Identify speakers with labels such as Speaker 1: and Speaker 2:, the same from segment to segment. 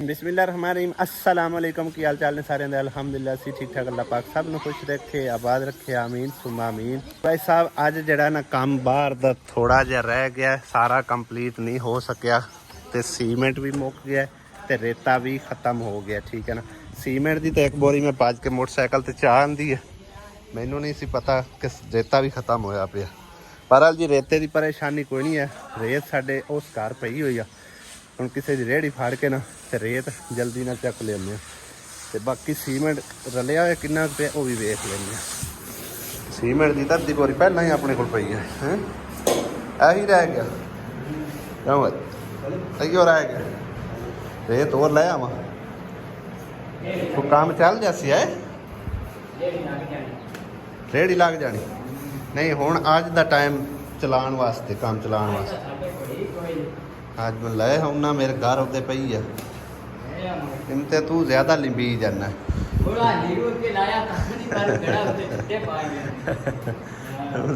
Speaker 1: बिस्मिल्लाहिर्रहमानिर्रहीम अस्सलाम वालेकुम की हाल चाल ने सारे अलहमदुलिल्लाह सी ठीक ठाक अल्लाह पाक सब ਨੂੰ खुश रखे आबाद रखे आमीन सुमा आमीन। भाई साहब ਅੱਜ ਜਿਹੜਾ ਨਾ ਕੰਮ ਬਾਹਰ ਦਾ ਥੋੜਾ ਜਿਹਾ ਰਹਿ ਗਿਆ, ਸਾਰਾ ਕੰਪਲੀਟ ਨਹੀਂ ਹੋ ਸਕਿਆ ਤੇ ਸੀਮੈਂਟ ਵੀ ਮੁੱਕ ਗਿਆ ਤੇ ਰੇਤਾ ਵੀ ਖਤਮ ਹੋ ਗਿਆ। ਠੀਕ ਹੈ ਨਾ, ਸੀਮੈਂਟ ਦੀ ਤਾਂ ਇੱਕ ਬੋਰੀ ਮੈਂ ਭੱਜ ਕੇ ਮੋਟਰਸਾਈਕਲ ਤੇ ਚਾਹ ਆਂਦੀ ਹੈ, ਮੈਨੂੰ ਨਹੀਂ ਸੀ ਪਤਾ ਕਿ ਰੇਤਾ ਵੀ ਖਤਮ ਹੋਇਆ ਪਿਆ। ਬਹਰਾਲ ਜੀ ਰੇਤੇ ਦੀ ਪਰੇਸ਼ਾਨੀ ਕੋਈ ਨਹੀਂ ਹੈ, ਰੇਤ ਸਾਡੇ ਉਸ ਘਰ ਪਈ ਹੋਈ ਆ। ਹੁਣ ਕਿਸੇ ਦੀ ਰੇਹੜੀ ਫਾੜ ਕੇ ਨਾ ਤੇ ਰੇਤ ਜਲਦੀ ਨਾਲ ਚੱਕ ਲੈਂਦੇ ਹਾਂ ਤੇ ਬਾਕੀ ਸੀਮੈਂਟ ਰਲਿਆ ਹੋਇਆ ਕਿੰਨਾ ਪਿਆ ਉਹ ਵੀ ਵੇਖ ਲੈਂਦੇ ਹਾਂ। ਸੀਮੈਂਟ ਦੀ ਤਾਂ ਅੱਧੀ ਬੋਰੀ ਪਹਿਲਾਂ ਹੀ ਆਪਣੇ ਕੋਲ ਪਈ ਹੈ। ਇਹੀ ਰਹਿ ਗਿਆ ਕਿਉਂ ਅਈਓ ਰਹਿ ਗਿਆ, ਰੇਤ ਹੋਰ ਲੈ ਆਵਾਂ ਉਹ ਕੰਮ ਚੱਲ ਜਾਸੀ ਹੈ, ਰੇਹੜੀ ਲੱਗ ਜਾਣੀ। ਨਹੀਂ ਹੁਣ ਅੱਜ ਦਾ ਟਾਈਮ ਚਲਾਉਣ ਵਾਸਤੇ, ਕੰਮ ਚਲਾਉਣ ਵਾਸਤੇ आज मैं लाए हूँ ना, मेरे घर होते पई है इनते तू ज्यादा लिंबी जाना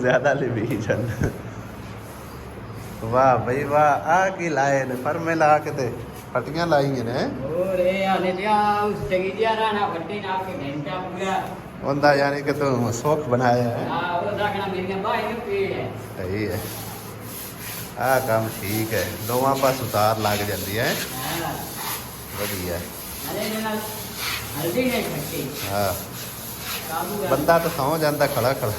Speaker 1: ज्यादा लिंबी जाना। वाह भाई वाह, आ की लाए ने पर मैं ला के ते फटियां लाई ने उनदा यानी कि तू शौक बनाया है। सही है, ਆ ਕੰਮ ਠੀਕ ਹੈ, ਦੋਵਾਂ ਪਾਸ ਉਤਾਰ ਲੱਗ ਜਾਂਦੀ ਹੈ, ਵਧੀਆ। ਹਾਂ ਬੰਦਾ ਤਾਂ ਸੌਂ ਜਾਂਦਾ ਖੜਾ ਖੜਾ।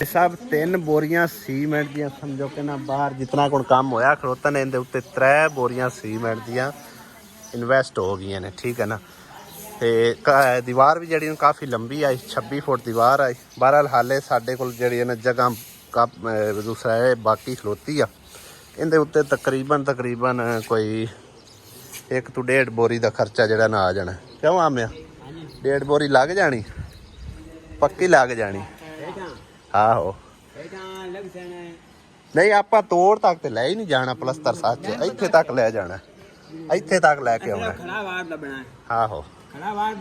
Speaker 1: ਇਹ ਸਭ 3 ਬੋਰੀਆਂ ਸੀਮੈਂਟ ਦੀਆਂ ਸਮਝੋ ਕਿ ਨਾ ਬਾਹਰ ਜਿਤਨਾ ਕੋਲ ਕੰਮ ਹੋਇਆ ਖਲੋਤਾ ਨੇ ਇਹਦੇ ਉੱਤੇ 3 ਬੋਰੀਆਂ ਸੀਮੈਂਟ ਦੀਆਂ ਇਨਵੈਸਟ ਹੋ ਗਈਆਂ ਨੇ। ਠੀਕ ਹੈ ਨਾ, ਤੇ ਦੀਵਾਰ ਵੀ ਜਿਹੜੀ ਕਾਫੀ ਲੰਬੀ ਆਈ, 26 ਫੁੱਟ ਦੀਵਾਰ ਆਈ। ਬਹਰਾਲ ਹਾਲੇ ਸਾਡੇ ਕੋਲ ਜਿਹੜੀ ਨਾ ਜਗ੍ਹਾ दूसरा है बाकी खलोती आ, इहदे उत्ते तकरीबन कोई 1 ਤੋਂ 1.5 बोरी का खर्चा जड़ा ना आ जाना। क्यों आमिया 1.5 बोरी लग जानी, पक्की लग जानी। आहो नहीं आपां तोड़ तक तो लै ही नहीं जाना, पलस्तर सच इत्थे तक लै जाना, इत्थे तक लैके आउणा। आहो हाँ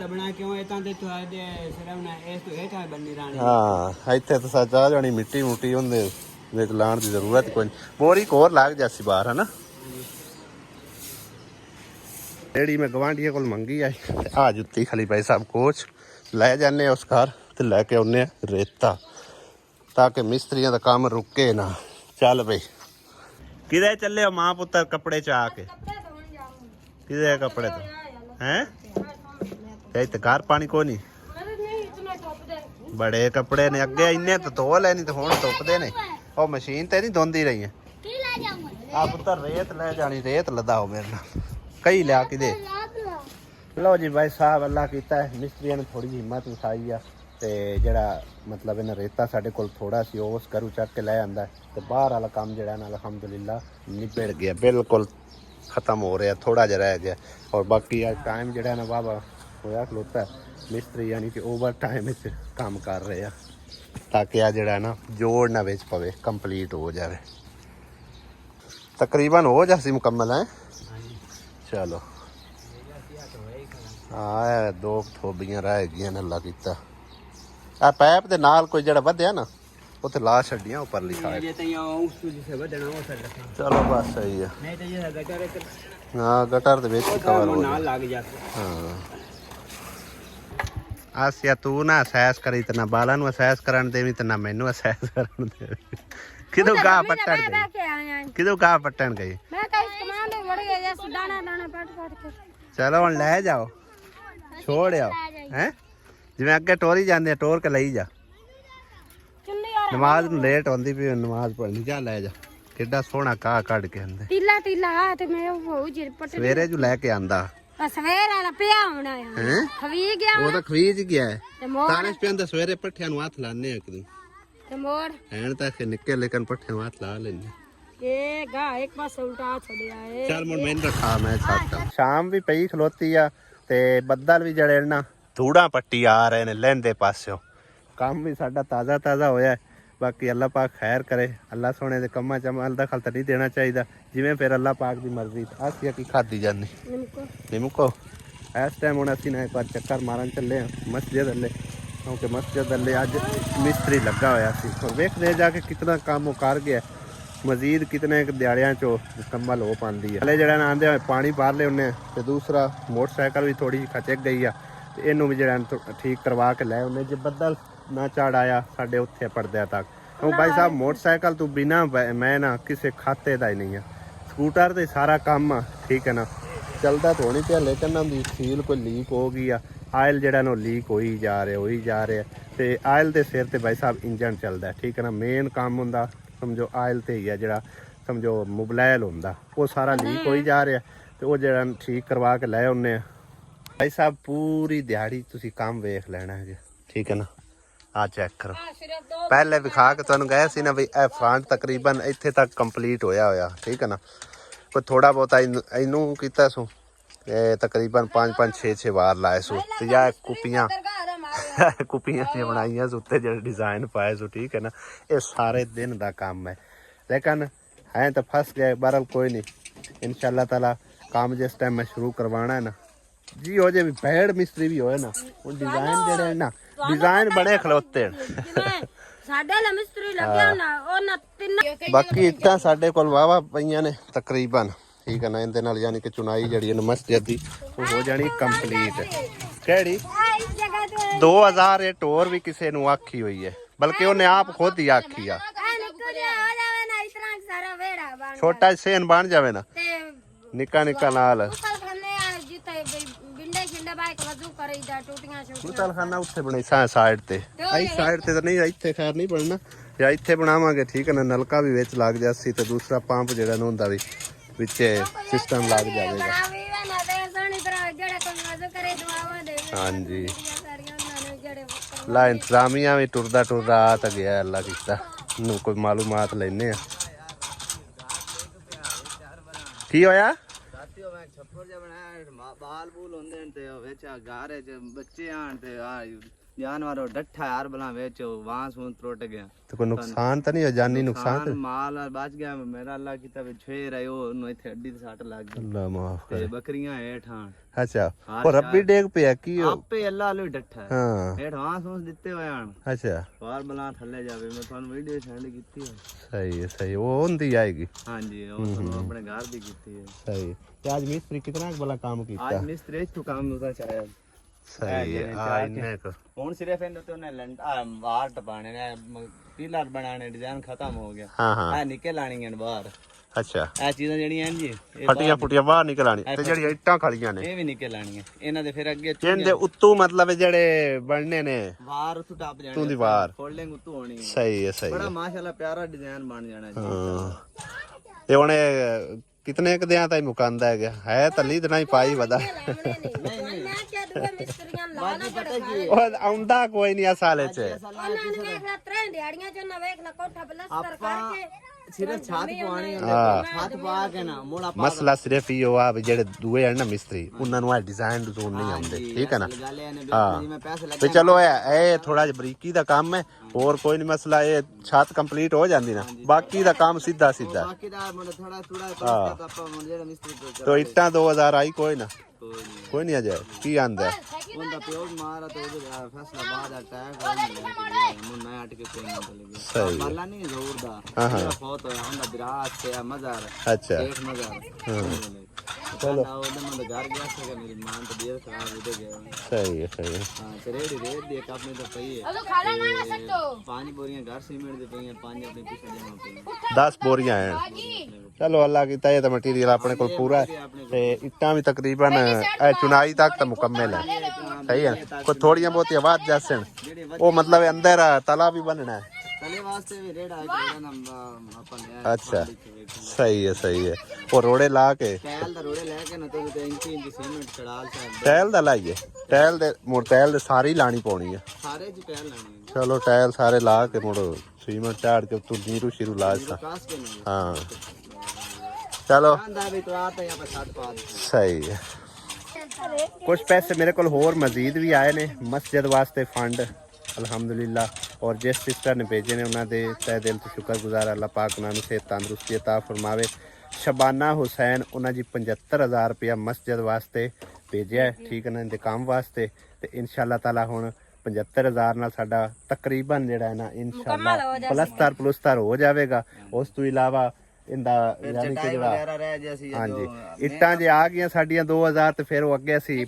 Speaker 1: इत्थे तो सच आ जानी, मिट्टी मुट्टी उहदे विच लाण दी जरूरत कोई नहीं। बोरी एक होर लग जासी बाहर है ना। रेहड़ी मैं गवांढिया कोल मंगी आई, आ जुत्ती खाली भाई साहब कोच लै जाने उस घर ते लैके आउने रेता, ताकि मिस्त्रियों का काम रुके ना। चल भाई किधे चले हो मां पुत्र कपड़े चा के, किधे कपड़े तो हैं ते घर पानी को नहीं, बड़े कपड़े ने अगे इन्ने तो धो लेनी तो हुण धुपदे ने, ओ मशीन ते नहीं धोंदी रही है। आ पुत्र रेत ले जानी, रेत लदाओ मेरे नाल कई लिया कि दे। लो जी भाई साहब अल्लाह कीता है, मिस्त्रियों ने थोड़ी जी हिम्मत विखाई आ ते जेड़ा मतलब इन्हें रेता साडे कोल थोड़ा सी उस घरों चक के लै आंदा ते बाहर वाला काम जेड़ा ना अल्हम्दुलिल्लाह निबड़ गया, बिल्कुल खत्म हो रहा, थोड़ा जिहा रह गया। और बाकी आज टाइम जेड़ा ना वाह होया खलोता है, मिस्त्री यानी कि ओवर टाइम काम कर रहे हैं ताकि आ जड़ा ना जोड़ ना बेच पवे, कंप्लीट हो जाए। तकरीबन हो जासी मुकम्मल है। चलो हाँ 2 थोबियां रह गई ने, अल्लाह कीता। आ पैप दे नाल कोई जड़ा वध्या ना उत्थे ला छड्डियां ऊपर लिखा है। चलो बस सही है, हाँ गटर दे विच कवर हो जाए। हाँ आसिया तू ना असैस करी ते ना बाला नू असैस करन देवी ते ना मैनू असैस करन दे। किदों गाह पट्टन गई, किदों गाह पट्टन गई? मैं तो इस कमांड में वड़ गया, जैसे दाना दाना पट के। चलो हुण ले जाओ, छोड़ आओ हैं, जिवें अगे टोरी जांदे टोर के लई जा। नमाज नू लेट होंदी पई, नमाज पढ़नी, जा ले जा। किड्डा सोहना गाह कढ के आंदे, टीला टीला ते मैं हो जे पट सवेरे जो लेके आंदा सवेरे वाला पिया होना है, खवी गया वो तो खवीज गया है ताने पेंदा सवेरे पट्ठियां नु हाथ लाने एक दिन ते मोड़ हैन तक निके, लेकिन पट्ठियां हाथ ला लेने ए गा एक पास उल्टा छड़िया है। चल मैं मैन रखा मैं छाता। शाम भी पई खलोती आ ते बदल भी जड़े ना धूड़ा पट्टी आ रहे ने लैंदे पासों, काम भी साडा ताज़ा ताज़ा होया है। बाकी अल्लाह पाक खैर करे, अल्लाह सोने के कम्मा च अमल दखल तो नहीं देना चाहिए, जिमें फिर अल्लाह पाक की मर्जी। आसिया की खाधी जानी निमको इस टाइम हूँ असी ना एक बार चक्कर मारन चले मस्जिद अल्ले, क्योंकि मस्जिद अल्ले अज मिस्त्री लगा होया सी, और वेखदे जाके कितना काम वो कर गया। ਮਜ਼ੀਦ ਕਿਤਨੇ ਦਿਹਾੜਿਆਂ ਚੋਂ ਮੁਕੰਮਲ ਹੋ ਪਾਉਂਦੀ ਹੈ। ਹਲੇ ਜਿਹੜਾ ਨਾ ਆਂਦੇ ਹੋਏ ਪਾਣੀ ਭਰ ਲਏ ਉਹਨੇ ਤੇ ਦੂਸਰਾ ਮੋਟਰਸਾਈਕਲ ਵੀ ਥੋੜੀ ਜਿਹੀ ਖਚਕ ਗਈ ਆ ਤੇ ਇਹਨੂੰ ਵੀ ਜਿਹੜਾ ਠੀਕ ਕਰਵਾ ਕੇ ਲੈ ਉਹਨੇ। ਜੇ ਬੱਦਲ ਨਾ ਚੜ ਆਇਆ ਸਾਡੇ ਉੱਥੇ ਪੜਦਿਆਂ ਤੱਕ, ਕਿਉਂ ਭਾਈ ਸਾਹਿਬ ਮੋਟਰਸਾਈਕਲ ਤੋਂ ਬਿਨਾ ਮੈਂ ਨਾ ਕਿਸੇ ਖਾਤੇ ਦਾ ਹੀ ਨਹੀਂ ਆ। ਸਕੂਟਰ ਤੇ ਸਾਰਾ ਕੰਮ ਆ, ਠੀਕ ਹੈ ਨਾ, ਚੱਲਦਾ ਤਾਂ ਹੋਣੀ ਪਿਆ, ਲੇਕਿਨ ਉਹਦੀ ਸੀਲ ਕੋਈ ਲੀਕ ਹੋ ਗਈ ਆ। ਆਇਲ ਜਿਹੜਾ ਨਾ ਲੀਕ ਹੋਈ ਜਾ ਰਿਹਾ ਤੇ ਆਇਲ ਦੇ ਸਿਰ ਤੇ ਭਾਈ ਸਾਹਿਬ ਇੰਜਨ ਚੱਲਦਾ, ਠੀਕ ਹੈ ਨਾ। ਮੇਨ ਕੰਮ ਹੁੰਦਾ ਸਮਝੋ ਆਇਲ ਤੇ ਹੀ ਆ, ਜਿਹੜਾ ਸਮਝੋ ਮੁਬਲੈਲ ਹੁੰਦਾ ਉਹ ਸਾਰਾ ਲੀਕ ਹੋਈ ਜਾ ਰਿਹਾ ਤੇ ਉਹ ਜਿਹੜਾ ਠੀਕ ਕਰਵਾ ਕੇ ਲੈ ਆਉਂਦੇ ਆ। ਭਾਈ ਸਾਹਿਬ ਪੂਰੀ ਦਿਹਾੜੀ ਤੁਸੀਂ ਕੰਮ ਵੇਖ ਲੈਣਾ ਹੈ, ਠੀਕ ਹੈ ਨਾ। ਆ ਚੈੱਕ ਕਰੋ, ਪਹਿਲੇ ਵਿਖਾ ਕੇ ਤੁਹਾਨੂੰ ਗਏ ਸੀ ਨਾ ਵੀ ਇਹ ਫਰੰਟ ਤਕਰੀਬਨ ਇੱਥੇ ਤੱਕ ਕੰਪਲੀਟ ਹੋਇਆ, ਠੀਕ ਹੈ ਨਾ। ਕੋਈ ਥੋੜਾ ਬਹੁਤਾ ਇਹਨੂੰ ਕੀਤਾ ਸੋ ਇਹ ਤਕਰੀਬਨ 5-6 ਵਾਰ ਲਾਏ ਸੋ ਤੇ ਜਾਂ ਕੁੱਪੀਆਂ ਦੀਆਂ ਬਣਾਈਆਂ ਸੋ ਉੱਤੇ ਜਿਹੜੇ ਡਿਜ਼ਾਈਨ ਪਾਏ ਸੋ, ਠੀਕ ਹੈ ਨਾ। ਇਹ ਸਾਰੇ ਦਿਨ ਦਾ ਕੰਮ ਹੈ, ਲੇਕਿਨ ਹੈ ਤਾਂ ਫਸ ਗਏ। ਬਹਰहाल कोई नहीं, इंशाल्लाह ताला काम जिस टाइम में शुरू करवाना है ना जी हो जाए, भैड़ मिस्त्री भी होए ना, वो डिजाइन जेडे ना डिजाइन बड़े खलोते बाकी इट्टां साडे कोल वावा पईयां ने तकरीबन, ठीक है ना। इहदे नाल यानी कि चुनाई जड़ी है मस्जिद दी वो हो जानी कंप्लीट। केड़ी 2000 ये टोर भी किसी नूं आखी हुई है, बल्कि उन्हें आप खुद ही आखी आ। छोटा सेन बन जावे ना निक्का निक्का नाल खाना उत्थे बने साइड ते, आई साइड ते तो नहीं, इत्थे खैर नहीं बनना, या इत्थे बनावांगे, ठीक है ना। नलका भी विच लग जासी ते दूसरा पंप जेड़ा ना हुंदा भी विचे सिस्टम लग जाएगा। हाँ जी ला इंतजामिया भी टुरदा आ तो गया, अल्लाह किता नूं कोई मालूमात लेने आ। की होया
Speaker 2: छप्पर जा बनाया बाल बूल होंदे न ते विच गारे च बच्चे आन ते जानवर डठा यार बला विच वांस वूं त्रुट गया।
Speaker 1: तो कोई नुकसान तो नहीं हो, जानी नुकसान
Speaker 2: माल बच गया मेरा। अल्लाह कीता वे छेर आयो ओनु इथे हड्डी ते सट लग गई,
Speaker 1: अल्लाह माफ करे।
Speaker 2: ते बकरियां हेठ आन।
Speaker 1: अच्छा और रब्बी डेग पे की
Speaker 2: आपे अल्लाह लो डठा
Speaker 1: हां
Speaker 2: हेठ वांस वूंस दिते होए आन। अच्छा बार बला थल्ले जावे, मैं थानू वीडियो सेंड कीती है।
Speaker 1: सही वो होंदी आएगी। हां जी
Speaker 2: वो तो अपने घर दी कीती है।
Speaker 1: सही ते आज मिस्त्री कितना बड़ा काम कीता?
Speaker 2: आज मिस्त्री तो काम होता चाहे
Speaker 1: सही है। आ इन्ने को
Speaker 2: हुन सिर्फ इन ते ने वार टपाने ने पिलर बनाने डिजाइन खत्म हो गया।
Speaker 1: हां
Speaker 2: आ निकल आनी है बाहर। अच्छा ए चीज़ां जड़ियां हैं जी
Speaker 1: फटियां बाहर निकल आनी ते जड़ी इट्टां खड़ियां ने
Speaker 2: ए भी निकल आनी है इना दे। फिर अगे
Speaker 1: इनदे उत्तू मतलब जेड़े बनने ने
Speaker 2: वार उत्तू टप जाने
Speaker 1: तू दी वार
Speaker 2: फोल्डिंग उत्तू होनी है।
Speaker 1: सही है
Speaker 2: बड़ा माशाल्लाह प्यारा डिजाइन बन जाना जी।
Speaker 1: हां ये हुणे कितने क दियां ताई मुकांदा है तली ते नहीं पाई वदा आउंदा कोई नहीं साले च
Speaker 2: सिर्फ छत पानी छत पा के ना मोड़ा
Speaker 1: मसला सिर्फ यो आ भी जेड़े दूए है ना मिस्त्री उन्हां नु डिजाइन डिजाइन नहीं आंदे, ठीक है ना। हां तो चलो ए थोड़ा जिहा बरीकी दा काम है और कोई नहीं मसला। ये छत कंप्लीट हो जांदी ना बाकी दा काम सीधा सीधा
Speaker 2: बाकी दा थोड़ा थोड़ा पापा जेड़ा मिस्त्री
Speaker 1: तो इट्टां 2000 आई कोई ना कोई नहीं आ जाए की आंदा
Speaker 2: उनका प्योर मारा तो उधर फैसला बाद अटैक हो मैं अटके कोई नहीं चले
Speaker 1: सही
Speaker 2: माला नहीं जोर दा हां बहुत होया उनका विराट से मजार। अच्छा एक मजार चलो उधर मैं घर गया था मेरी मां तो देर खराब हो गई। सही है हां रेडी रेड दे अपने तो पई है अब खाना ना सकतो 5 बोरियां घर सीमेंट दे पई हैं 5 अपने पीछे देना पई
Speaker 1: 10 बोरियां हैं। चलो अल्लाह की तय तो मटीरियल अपने को पूरा है ते इट्टां भी तकरीबन चुनाई तक तो मुकम्मल है। सही है कोई थोड़ियां बहुत आवाज जैसे वो मतलब अंदर तला भी बनना है
Speaker 2: तले वास्ते भी रेड आए ना अपन।
Speaker 1: अच्छा सही है और रोड़े ला के
Speaker 2: टैल दा रोड़े लेके ना तो इंची सीमेंट चढ़ाल से
Speaker 1: टैल दा लाइए टैल दे मुड़ टैल दे सारी लानी पौनी है
Speaker 2: सारे जी टैल लानी है।
Speaker 1: चलो टैल सारे ला के मुड़ सीमेंट चाड़ के तू नीरू शिरू ला सा। हां चलो सही है। कुछ पैसे मेरे को होर मजीद भी आए ने मस्जिद वास्ते फंड अल्हम्दुलिल्लाह और जिस सिस्टर ने भेजे ने उन्होंने तय दिल तो शुक्रगुजार अल्लाह पाक उन्होंने सेहत तंदुरुस्ती अता फरमावे। शबाना हुसैन उन्होंने जी 75,000 रुपया मस्जिद वास्ते भेजा है, ठीक है ना, इनके काम वास्ते। तो इंशाअल्लाह ताला हुण 75,000 ਨਾਲ ਸਾਡਾ ਤਕਰੀਬਨ ਜਿਹੜਾ ਹੈ ਨਾ ਇਨਸ਼ਾਅੱਲਾ ਪਲਸਤਰ ਹੋ ਜਾਵੇਗਾ। ਉਸ ਤੋਂ ਇਲਾਵਾ ਇਹਦਾ ਯਾਨੀ ਕਿ ਜਿਹੜਾ ਹਾਂਜੀ ਇੱਟਾਂ ਜੇ ਆ ਗਈਆਂ ਸਾਡੀਆਂ 2000 ਤੇ ਫਿਰ ਉਹ ਅੱਗੇ ਅਸੀਂ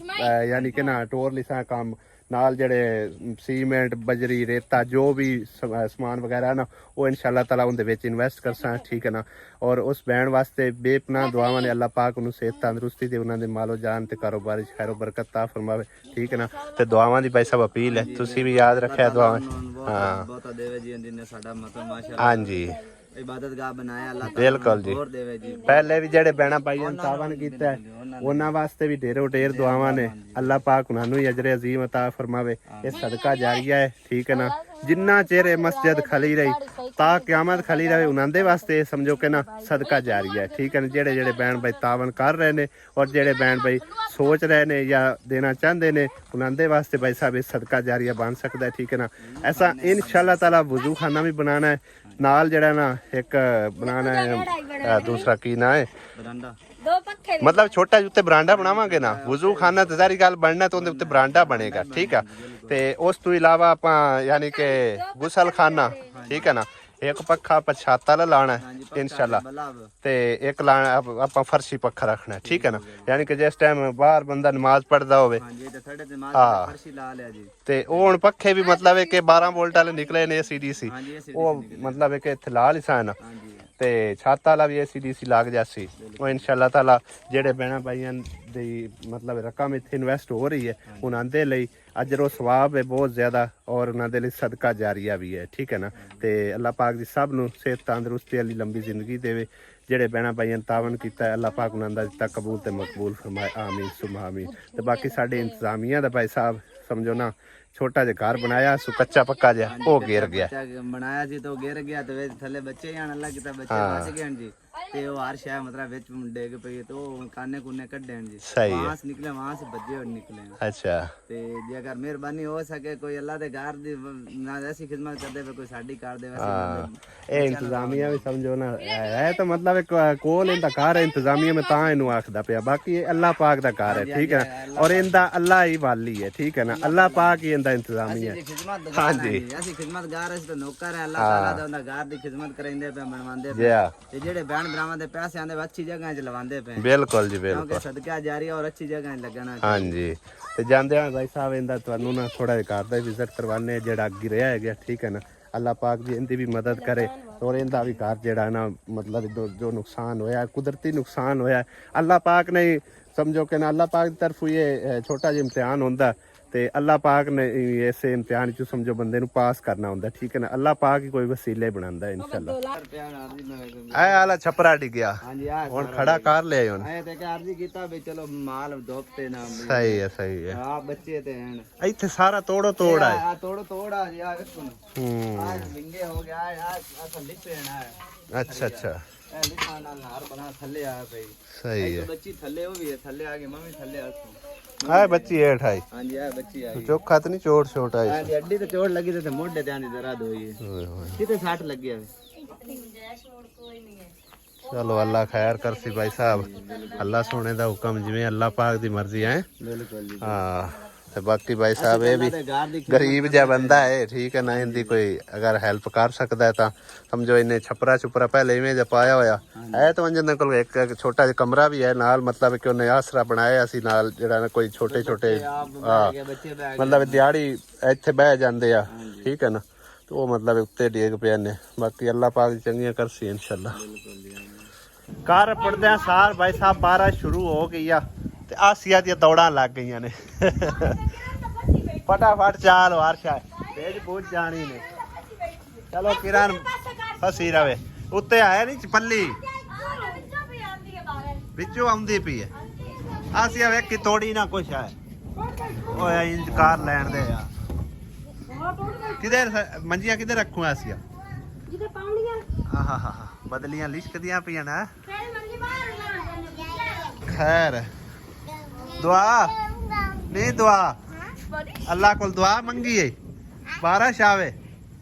Speaker 1: ਯਾਨੀ ਕਿ ਨਾ ਟੋਰ ਲਿਸਾ ਕੰਮ ਨਾਲ ਜਿਹੜੇ ਸੀਮੈਂਟ ਬਜਰੀ ਰੇਤਾ ਜੋ ਵੀ ਸਮਾਨ ਵਗੈਰਾ ਨਾ ਉਹ ਇਨਸ਼ਾਅੱਲਾ ਤਾਲਾ ਉਹਦੇ ਵਿੱਚ ਇਨਵੈਸਟ ਕਰਸਾਂ, ਠੀਕ ਹੈ ਨਾ। ਔਰ ਉਸ ਬੈਣ ਵਾਸਤੇ ਬੇਪਨਾਹ ਦੁਆਵਾਂ ਨੇ, ਅੱਲਾਹ ਪਾਕ ਉਹਨੂੰ ਸਿਹਤ ਤੰਦਰੁਸਤੀ ਦੇ, ਉਹਨਾਂ ਦੇ ਮਾਲੋ ਜਾਨ ਤੇ ਕਾਰੋਬਾਰ 'ਚ ਖੈਰੋ ਬਰਕਤ ਤਾ ਫਰਮਾਵੇ, ਠੀਕ ਹੈ ਨਾ। ਤੇ ਦੁਆਵਾਂ ਦੀ ਭਾਈ ਸਾਹਿਬ ਅਪੀਲ ਹੈ, ਤੁਸੀਂ ਵੀ ਯਾਦ ਰੱਖਿਆ ਦੁਆਵਾਂ। ਹਾਂ
Speaker 2: ਬਹੁਤ ਦੇਵੇ ਜੀ ਜਿੰਨੇ ਸਾਡਾ ਮਤਲਬ ਮਾਸ਼ਾਅੱਲਾ
Speaker 1: ਹਾਂਜੀ
Speaker 2: ਇਬਾਦਤਗਾਹ ਬਣਾਇਆ ਅੱਲਾਹ
Speaker 1: ਬਿਲਕੁਲ ਜੀ।
Speaker 2: ਹੋਰ ਦੇਵੇ ਜੀ।
Speaker 1: ਪਹਿਲੇ ਵੀ ਜਿਹੜੇ ਬਹਿਣਾ ਭਾਈਆਂ ਨੇ ਤਾਵਨ ਕੀਤਾ ਉਹਨਾਂ ਵਾਸਤੇ ਵੀ ਢੇਰੋ ਢੇਰ ਦੁਆਵਾਂ ਨੇ, ਅੱਲਾਹ ਪਾਕ ਉਹਨਾਂ ਨੂੰ ਅਜਰ ਅਜ਼ੀਮ ਅਤਾ ਫਰਮਾਵੇ। ਇਹ ਸਦਕਾ ਜਾਰੀਆ ਹੈ, ਠੀਕ ਹੈ ਨਾ। ਜਿੰਨਾ ਚਿਰ ਇਹ ਮਸਜਿਦ ਖਲੀ ਰਹੀ ਤਾਂ ਕਿਆਮਤ ਖਲੀ ਰਹੇ ਉਹਨਾਂ ਦੇ ਵਾਸਤੇ ਸਮਝੋ ਕਿ ਨਾ ਸਦਕਾ ਜਾਰੀਆ ਹੈ, ਠੀਕ ਹੈ ਨਾ। ਜਿਹੜੇ ਜਿਹੜੇ ਬਹਿਣ ਭਾਈ ਤਾਵਨ ਕਰ ਰਹੇ ਨੇ ਔਰ ਜਿਹੜੇ ਬਹਿਣ ਭਾਈ ਸੋਚ ਰਹੇ ਨੇ ਜਾਂ ਦੇਣਾ ਚਾਹੁੰਦੇ ਨੇ ਉਹਨਾਂ ਦੇ ਵਾਸਤੇ ਭਾਈ ਸਾਹਿਬ ਇਹ ਸਦਕਾ ਜਾਰੀਆ ਬਣ ਸਕਦਾ ਹੈ, ਠੀਕ ਹੈ ਨਾ। ਐਸਾ ਇਨਸ਼ਾਅੱਲਾ ਤਾਲਾ ਵਜ਼ੂ ਖਾਨਾ ਵੀ ਬਣਾਉਣਾ ਹੈ ਨਾਲ, ਜਿਹੜਾ ਨਾ ਇੱਕ ਬਣਾਉਣਾ ਹੈ ਦੂਸਰਾ ਕੀ ਨਾ ਹੈ ਮਤਲਬ ਛੋਟਾ ਜਿਹਾ ਉੱਤੇ ਬਰਾਂਡਾ ਬਣਾਵਾਂਗੇ ਨਾ, ਵਜ਼ੂ ਖਾਨਾ ਤੇ ਸਾਰੀ ਗੱਲ ਬਣਨਾ ਤਾਂ ਉਹਦੇ ਉੱਤੇ ਬਰਾਂਡਾ ਬਣੇਗਾ, ਠੀਕ ਆ। ਤੇ ਉਸ ਤੋਂ ਇਲਾਵਾ ਆਪਾਂ ਯਾਨੀ ਕਿ ਗੁਸਲ ਖਾਨਾ, ਠੀਕ ਹੈ ਨਾ। ਇੱਕ ਪੱਖਾ ਆਪਾਂ ਛੱਤ ਵਾਲਾ ਲਾਣਾ ਇਨਸ਼ਾਅੱਲਾ ਤੇ ਇੱਕ ਲਾਣਾ ਆਪਾਂ ਫਰਸ਼ੀ ਪੱਖਾ ਰੱਖਣਾ, ਠੀਕ ਹੈ ਨਾ। ਯਾਨੀ ਕਿ ਜਿਸ ਟਾਈਮ ਬਾਹਰ ਬੰਦਾ ਨਮਾਜ਼ ਪੜਦਾ ਹੋਵੇ ਹਾਂ ਤੇ ਉਹ ਹੁਣ ਪੱਖੇ ਵੀ ਮਤਲਬ ਹੈ ਕਿ 12 ਵੋਲਟ ਵਾਲੇ ਨਿਕਲੇ ਨੇ ACDC, ਉਹ ਮਤਲਬ ਹੈ ਕਿ ਇੱਥੇ ਲਾ ਲਿਸਾ ਨਾ ਤੇ ਛੱਤ ਵਾਲਾ ਵੀ ACDC ਲੱਗ ਜਾਸੀ। ਉਹ ਇਨਸ਼ਾਅੱਲਾ ਤਾਲਾ ਜਿਹੜੇ ਬਹਿਣਾ ਭਾਈਆਂ ਦੀ ਮਤਲਬ ਰਕਮ ਇੱਥੇ ਇਨਵੈਸਟ ਹੋ ਰਹੀ ਹੈ ਉਹਨਾਂ ਦੇ ਲਈ ਅਜਰ ਉਹ ਸਵਾਬ ਹੈ ਬਹੁਤ ਜ਼ਿਆਦਾ ਔਰ ਉਹਨਾਂ ਦੇ ਲਈ ਸਦਕਾ ਜਾਰੀਆ ਵੀ ਹੈ, ਠੀਕ ਹੈ ਨਾ। ਤੇ ਅੱਲਾਹ ਪਾਕ ਜੀ ਸਭ ਨੂੰ ਸਿਹਤ ਤੰਦਰੁਸਤੀ ਵਾਲੀ ਲੰਬੀ ਜ਼ਿੰਦਗੀ ਦੇਵੇ। ਜਿਹੜੇ ਬਹਿਣਾ ਭਾਈਆਂ ਤਾਵਨ ਕੀਤਾ ਅੱਲਾਹ ਪਾਕ ਉਹਨਾਂ ਦਾ ਦਿੱਤਾ ਕਬੂਲ ਤੇ ਮਕਬੂਲ ਫਰਮਾਏ, ਆਮੀਨ ਸੁਮਾ ਆਮੀਨ। ਤੇ ਬਾਕੀ ਸਾਡੇ ਇੰਤਜ਼ਾਮੀਆਂ ਦਾ ਭਾਈ ਸਾਹਿਬ ਸਮਝੋ ਨਾ ਛੋਟਾ ਜਿਹਾ ਘਰ ਬਣਾਇਆ ਸੋ ਕੱਚਾ ਪੱਕਾ ਜਿਹਾ ਉਹ ਗਿਰ ਗਿਆ,
Speaker 2: ਬਣਾਇਆ ਸੀ ਤਾਂ ਗਿਰ ਗਿਆ ਤੇ ਥੱਲੇ ਬੱਚੇ ਆਣ ਅੱਲਾਹ ਕੀਤਾ ਬੱਚੇ ਬਚ ਗਏ ਜੀ ਤੇ ਉਹ ਹਰ ਸ਼ੈ ਮਤਲਬ ਵਿੱਚ ਡਿੱਗ ਪਈ ਤੇ ਉਹ ਕਾਨੇ ਕੁਨੇ ਕੱਢਣ ਜੀ ਵਾਂਸ ਨਿਕਲੇ ਵਾਂਸ ਬੱਜੇ ਹੋਰ ਨਿਕਲੇ। ਅੱਛਾ ਤੇ ਜੇ ਅਗਰ ਮਿਹਰਬਾਨੀ ਹੋ ਸਕੇ ਕੋਈ ਅੱਲਾਹ ਦੇ ਘਰ ਦੀ ਨਾ ਐਸੀ ਖਿਦਮਤ ਕਰਦੇ ਵੇ ਕੋਈ ਸਾਡੀ ਕਰ ਦੇ ਵੈਸੇ
Speaker 1: ਇਹ ਇੰਤਜ਼ਾਮੀਆ ਵੀ ਸਮਝੋ ਨਾ ਹੈ ਤਾਂ ਮਤਲਬ ਇੱਕ ਕੋਲ ਇਹਦਾ ਘਰ ਹੈ ਇੰਤਜ਼ਾਮੀਆ ਮੈਂ ਤਾਂ ਇਹਨੂੰ ਆਖਦਾ ਪਿਆ, ਬਾਕੀ ਇਹ ਅੱਲਾਹ ਪਾਕ ਦਾ ਘਰ ਹੈ, ਠੀਕ ਹੈ। ਔਰ ਇਹਦਾ ਅੱਲਾਹ ਹੀ ਵਾਲੀ ਹੈ, ਠੀਕ ਹੈ ਨਾ। ਅੱਲਾਹ ਪਾਕ ਹੀ ਇਹਦਾ ਇੰਤਜ਼ਾਮੀਆ ਹੈ। ਹਾਂਜੀ
Speaker 2: ਅਸੀਂ ਖਿਦਮਤਗਾਰ ਅਸੀਂ ਤਾਂ ਨੌਕਰ ਹੈ, ਅੱਲਾਹ ਤਾਲਾ ਦਾ ਉਹਦਾ ਘਰ ਦੀ ਖਿਦਮਤ ਕਰਾਂਦੇ ਪਏ ਬਣਵਾਉਂਦੇ ਪਏ ਤੇ ਜਿਹੜੇ ਬਹਿਣ ਭਰਾਵਾਂ ਦੇ ਪੈਸੇ ਆਂਦੇ ਅੱਛੀ ਜਗ੍ਹਾ 'ਚ ਲਵਾਉਂਦੇ ਪਏ। ਬਿਲਕੁਲ ਜੀ ਬਿਲਕੁਲ, ਕਿਉਂਕਿ ਸਦਕਾ ਜਾਰੀ ਔਰ ਅੱਛੀ ਜਗ੍ਹਾ 'ਚ ਲੱਗਣਾ।
Speaker 1: ਹਾਂਜੀ ਤੇ ਜਾਂਦੇ ਆ ਭਾਈ ਸਾਹਿਬ ਇਹਦਾ ਤੁਹਾਨੂੰ ਨਾ ਥੋੜਾ ਜਿਹਾ ਘਰ ਦਾ ਵਿਜ਼ਿਟ ਕਰਵਾਨੇ ਜਿਹੜਾ ਅੱਗੇ ਰਿਹਾ ਹੈਗਾ, ਠੀਕ ਹੈ ਨਾ। ਅੱਲਾਹ ਪਾਕ ਜੀ ਇਹਦੀ ਵੀ ਮਦਦ ਕਰੇ ਔਰ ਇਹਦਾ ਵੀ ਘਰ ਜਿਹੜਾ ਨਾ ਮਤਲਬ ਜੋ ਨੁਕਸਾਨ ਹੋਇਆ ਕੁਦਰਤੀ ਨੁਕਸਾਨ ਹੋਇਆ ਅੱਲਾਹ ਪਾਕ ਨੇ ਸਮਝੋ ਕਿ ਨਾ ਅੱਲਾਹ ਪਾਕ ਦੀ ਤਰਫੋਂ ਇਹ ਛੋਟਾ ਜਿਹਾ ਇਮਤਿਹਾਨ ਹੁੰਦਾ ਤੇ ਅੱਲਾਹ ਪਾਕ ਨੇ ਇਸੇ ਇਮਤਿਹਾਨ ਚ ਸਮਝੋ ਬੰਦੇ ਨੂੰ ਪਾਸ ਕਰਨਾ ਹੁੰਦਾ, ਠੀਕ ਹੈ ਨਾ। ਅੱਲਾਹ ਪਾਕ ਹੀ ਕੋਈ ਵਸੀਲੇ ਬਣਾਉਂਦਾ ਇਨਸ਼ਾਅੱਲਾ। ਇਹ ਆਲਾ ਛਪਰਾ ਡਿੱਗਿਆ ਹੁਣ ਖੜਾ ਕਰ ਲਿਆ ਹੁਣ
Speaker 2: ਇਹ ਤੇ ਅਰਜ਼ੀ ਕੀਤਾ ਵੀ ਚਲੋ ਮਾਲ ਦੋਪਤੇ ਨਾ
Speaker 1: ਸਹੀ ਹੈ ਸਹੀ ਹੈ।
Speaker 2: ਆ ਬੱਚੇ ਤੇ ਹਨ
Speaker 1: ਇੱਥੇ ਸਾਰਾ ਤੋੜੋ ਤੋੜ ਆ
Speaker 2: ਤੋੜੋ ਆ ਜੀ ਆ ਵੇਖੋ ਆ ਵਿੰਗੇ ਹੋ ਗਿਆ ਆ ਥੱਲੇ ਪੈਣਾ ਹੈ।
Speaker 1: ਅੱਛਾ ਅੱਛਾ
Speaker 2: ਇਹ ਲਿਖਾਂ ਨਾਲ ਹਾਰ ਬਣਾ ਥੱਲੇ ਆ ਪਈ
Speaker 1: ਸਹੀ ਹੈ।
Speaker 2: ਬੱਚੀ ਥੱਲੇ ਉਹ ਵੀ ਹੈ ਥੱਲੇ ਆ ਗਈ ਮੈਂ ਵੀ ਥੱਲੇ ਆ
Speaker 1: ਆ ਬੱਚੀ ਹੇਠ ਆਈ।
Speaker 2: ਹਾਂਜੀ ਆ ਬੱਚੀ ਆਈ
Speaker 1: ਚੋਖਾ ਤੇ ਨਹੀਂ ਚੋਟ ਛੋਟ ਆਈ।
Speaker 2: ਹਾਂਜੀ ਅੱਡੀ ਤੇ ਚੋਟ ਲੱਗੀ ਤੇ ਮੋਢੇ ਤੇ ਆਂਦੀ ਦਰਦ ਹੋਈ ਕਿਤੇ 60 ਲੱਗਿਆ
Speaker 1: ਚਲੋ ਅੱਲਾ ਖੈਰ ਕਰਸੀ ਭਾਈ ਸਾਹਿਬ, ਅੱਲਾ ਸੋਹਣੇ ਦਾ ਹੁਕਮ ਜਿਵੇਂ ਅੱਲਾ ਪਾਕ ਦੀ ਮਰਜ਼ੀ ਹੈ।
Speaker 2: ਬਿਲਕੁਲ ਜੀ
Speaker 1: ਹਾਂ ਤੇ ਬਾਕੀ ਭਾਈ ਸਾਹਿਬ ਇਹ ਵੀ ਗਰੀਬ ਜਿਹਾ ਬੰਦਾ ਹੈ, ਠੀਕ ਹੈ ਨਾ। ਇਹਦੀ ਕੋਈ ਅਗਰ ਹੈਲਪ ਕਰ ਸਕਦਾ ਤਾਂ ਸਮਝੋ ਇਹਨੇ ਛਪਰਾ ਛੁਪਰਾ ਪਹਿਲੇ ਇਵੇਂ ਜਿਹਾ ਪਾਇਆ ਹੋਇਆ ਹੈ ਤਾਂ ਉਹਨਾਂ ਕੋਲ ਇੱਕ ਛੋਟਾ ਜਿਹਾ ਕਮਰਾ ਵੀ ਹੈ ਨਾਲ, ਮਤਲਬ ਕਿ ਉਹਨੇ ਆਸਰਾ ਬਣਾਇਆ ਸੀ ਨਾਲ ਜਿਹੜਾ ਨਾ ਕੋਈ ਛੋਟੇ ਛੋਟੇ ਮਤਲਬ ਦਿਹਾੜੀ ਇੱਥੇ ਬਹਿ ਜਾਂਦੇ ਆ, ਠੀਕ ਹੈ ਨਾ। ਤੇ ਉਹ ਮਤਲਬ ਉੱਤੇ ਡੇਗ ਪਿਆ ਨੇ। ਬਾਕੀ ਅੱਲਾਹ ਪਾਕ ਦੀ ਚੰਗੀਆਂ ਕਰਸੀ ਇਨਸ਼ਾਅੱਲਾ। ਘਰ ਪੜਦਿਆਂ ਸਾਰ ਭਾਈ ਸਾਹਿਬ ਬਾਰਿਸ਼ ਸ਼ੁਰੂ ਹੋ ਗਈ ਆ ਤੇ ਆਸੀਆ ਦੀਆਂ ਦੌੜਾਂ ਲੱਗ ਗਈਆਂ ਨੇ। ਫਟਾਫਟ ਚਾਲ ਵਾਰਸ਼ਾ ਤੇਜ ਪਹੁੰਚ ਜਾਣੀ ਨੇ। ਚਲੋ ਕਿਰਨ ਫਸੀ ਰਵੇ ਉੱਤੇ ਆਇਆ ਨਹੀਂ ਪੱਲੀ ਵਿੱਚੋਂ ਆਉਂਦੀ ਪਈ ਹੈ। ਆਸੀਆ ਵੇਖ ਕੇ ਤੋੜੀ ਨਾ ਕੁਛ ਹੈ ਓਏ ਇੰਜ ਕਾਰ ਲੈਣ ਦੇ ਆ ਕਿਧਰ ਮੰਜੀਆਂ ਕਿਧਰ ਰੱਖੂ ਆਸੀਆ ਜਿੱਥੇ ਪਾਉਣੀਆਂ ਆਹਾ ਬਦਲੀਆਂ ਲਿਸ਼ਕਦੀਆਂ ਪਈਆਂ ਨਾ। ਖੈਰ ਦੁਆ ਨਹੀਂ ਦੁਆ ਅੱਲਾਹ ਕੋਲ ਦੁਆ ਮੰਗੀ ਹੈ ਬਾਰਿਸ਼ ਆਵੇ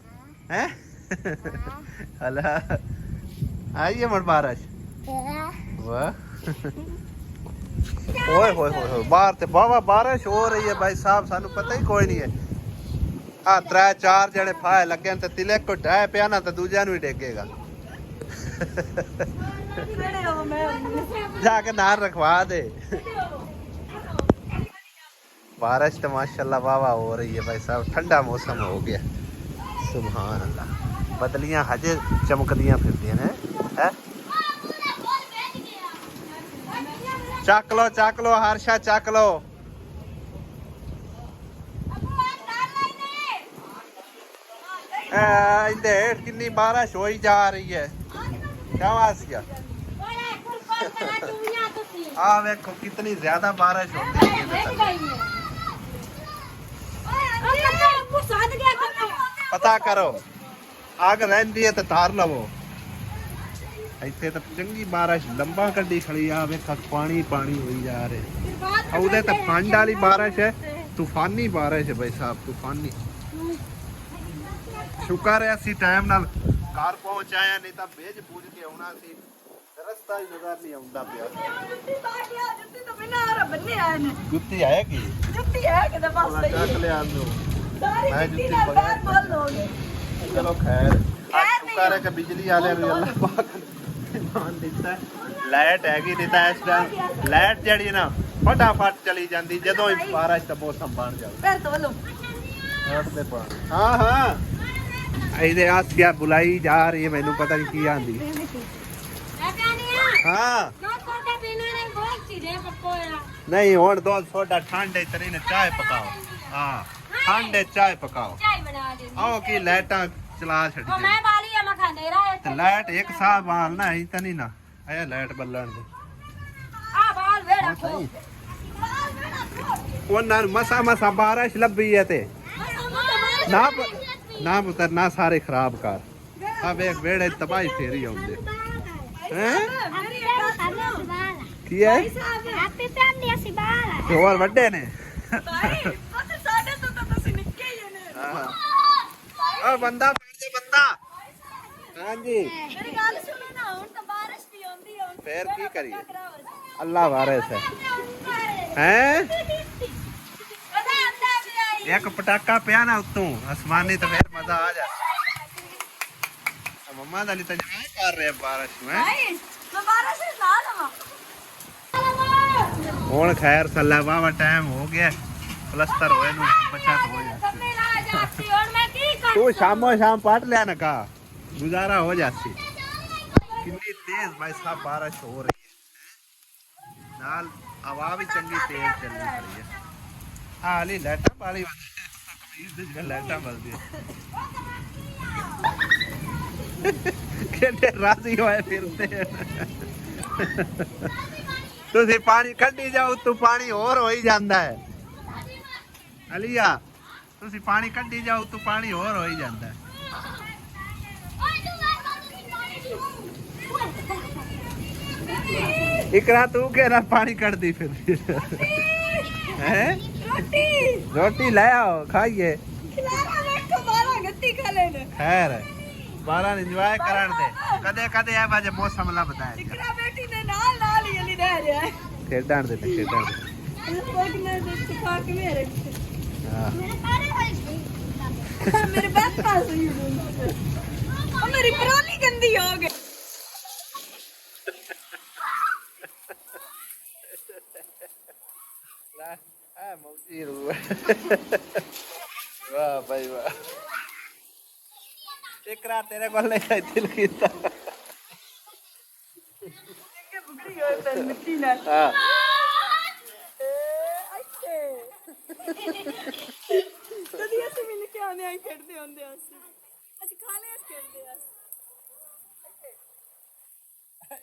Speaker 1: ਹੈ ਅੱਲਾ ਆਈ ਹੈ ਮਨ ਬਾਰਿਸ਼ ਵਾਹ ਓਏ ਹੋਏ ਹੋਏ ਬਾਹਰ ਤੇ ਬਾਵਾ ਬਾਰਿਸ਼ ਹੋ ਰਹੀ ਹੈ ਭਾਈ ਸਾਹਿਬ, ਸਾਨੂੰ ਪਤਾ ਹੀ ਕੋਈ ਨਹੀਂ ਹੈ। ਆ 3-4 ਜਣੇ ਫਾਇ ਲੱਗੇ ਤੇ ਤਿਲਕ ਕੋ ਢਾਇ ਪਿਆ ਨਾ ਤਾਂ ਦੂਜਿਆਂ ਨੂੰ ਹੀ ਡੇਗੇਗਾ जाके नार रखवा दे। बारिश तो माशाल्लाह वाह हो रही है भाई साहब, ठंडा मौसम हो गया। सुभान अल्लाह, बदलियां हजे चमकदियां फिरदियां हैं है? चक लो हर्षा चक लो। हेठ कितनी बारिश हो ही जा रही है। क्या वासिया हाँ देखो कितनी ज्यादा बारिश होती है। पता करो आग रही है तो तार लवो। इतने तो चंगी बारिश लंबा कड्डी खड़ी आ वेख पानी पानी हुई जा रहे। उधर तो फंड वाली बारिश है, तूफानी बारिश है भाई साहब, तूफानी। शुक्र है असी टाइम नाल घर पहुंच आया, नहीं तो भेज पूज के आना सी, रस्ता ही नजर नहीं आउंदा पिया। जुत्ती है कि जुत्ती है कि तो बस चक ले आ दो। मैं जुत्ती बोल लोगे। चलो खैर आज शुक्र है कि बिजली वाले ने अल्लाह पाक मान दिता है। लाइट हैगी, नहीं तो इस टाइम लाइट जड़ी ना फटाफट चली जाती जदों बारिश का मौसम बन जाए। हाँ हाँ ਇਹਦੇ ਆਸਿਆ ਬੁਲਾਈ ਜਾ ਰਹੀ ਹੈ, ਮੈਨੂੰ ਪਤਾ ਨਹੀਂ ਕੀ ਆਂਦੀ। ਹਾਂ नहीं ਹੁਣ ਦੋ ਸੋਡਾ ਠੰਡੇ ਤਰੀ ਨੇ ਚਾਹ ਪਕਾਓ। ਹਾਂ ਠੰਡੇ ਚਾਹ ਪਕਾਓ। ਆਓ ਕੀ ਲਾਈਟਾਂ ਚਲਾ ਛੱਡੀ ਮੈਂ ਬਾਲੀ ਆ ਮੈਂ ਖਾਂਦੇ ਰਹਾ ਤੇ ਲਾਈਟ ਇੱਕ ਸਾਹ ਬਾਲ ਨਾ ਹੀ ਤਾਂ ਨਹੀਂ ਨਾ ਆਇਆ ਲਾਈਟ ਬੱਲਣ ਦੇ ਆ ਬਾਲ ਵੇੜਾ ਖੋ ਉਹਨਾਂ ਨੂੰ ਮਸਾ ਮਸਾ ਬਾਰਿਸ਼ ਲੱਭੀ ਹੈ ਤੇ ना पुत्र ना सारे खराब कर। अब एक बेड़े तबाही फेरी आउंदे हैं की है हैप्पी फैमिली ਅਸੀਂ ਬਾਹਰ ਆ ਹੋਰ ਵੱਡੇ ਨੇ ਭਾਈ ਪੁੱਤ ਸਾਡੇ ਤੋਂ ਤਾਂ ਤੁਸੀਂ ਨਿੱਕੇ ਹੀ ਨੇ। ਹਾਂ ਆ ਬੰਦਾ ਬੰਦਾ ਹਾਂਜੀ ਮੇਰੀ ਗੱਲ ਸੁਣੋ ਨਾ, ਹੁਣ ਤਾਂ ਬਾਰਿਸ਼ ਵੀ ਆਉਂਦੀ ਹੈ, ਫੇਰ ਕੀ ਕਰੀਏ ਅੱਲਾ ਵਾਰਿਸ ਹੈ हैं एक पटाका पिया ना उतों आसमानी तो फिर मजा आ जाता। मम्मा दाली तो नहीं कर रहे बारिश में हुण खैर सल्ला वावा टाइम हो गया, प्लस्तर होए नु बचत हो जाती। तू शामो शाम पाट लिया ना का गुजारा हो जाती। कितनी तेज भाई साहब बारिश हो रही है, नाल हवा भी चंगी तेज चल रही है। हाली लाइटा वाली लाइटा बलदी कितने राजी होए फिरते तुसी पानी कड्डी जाओ तू पानी और हो ही जांदा है। अलिया तुसी पानी कड्डी जाओ तू पानी और हो ही जांदा है। इकरा तू केरा पानी कट दी फिर हैं रोटी ले आओ खाइए। खैर बारा एंजॉय करन दे, कदे कदे आ बाजे मौसम ला बताए इकरा बेटी ने नाल नाल ही अली रह रहा है खेडण दे खेडण दे सिखा के मेरे हां मेरे बात पास हुई ओ मेरी पराली गंदी हो गई। वाह भाई वाह एकरा तेरे को ले दिल कीता के बुगड़ी होए ते मिट्टी नाल हां अच्छे कदी ऐसे मिल के आने आई खेलते होंदे अस खाने अस खेलते अस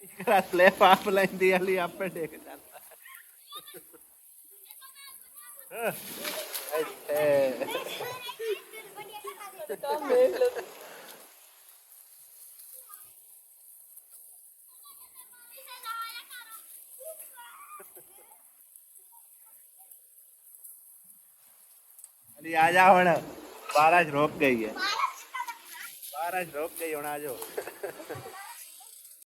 Speaker 1: एकरा स्लैप आप लेंदी अली आपे देख जाता आ जा हुण बारिश रोक गई है, बारिश रोक गई हुण आ जाओ।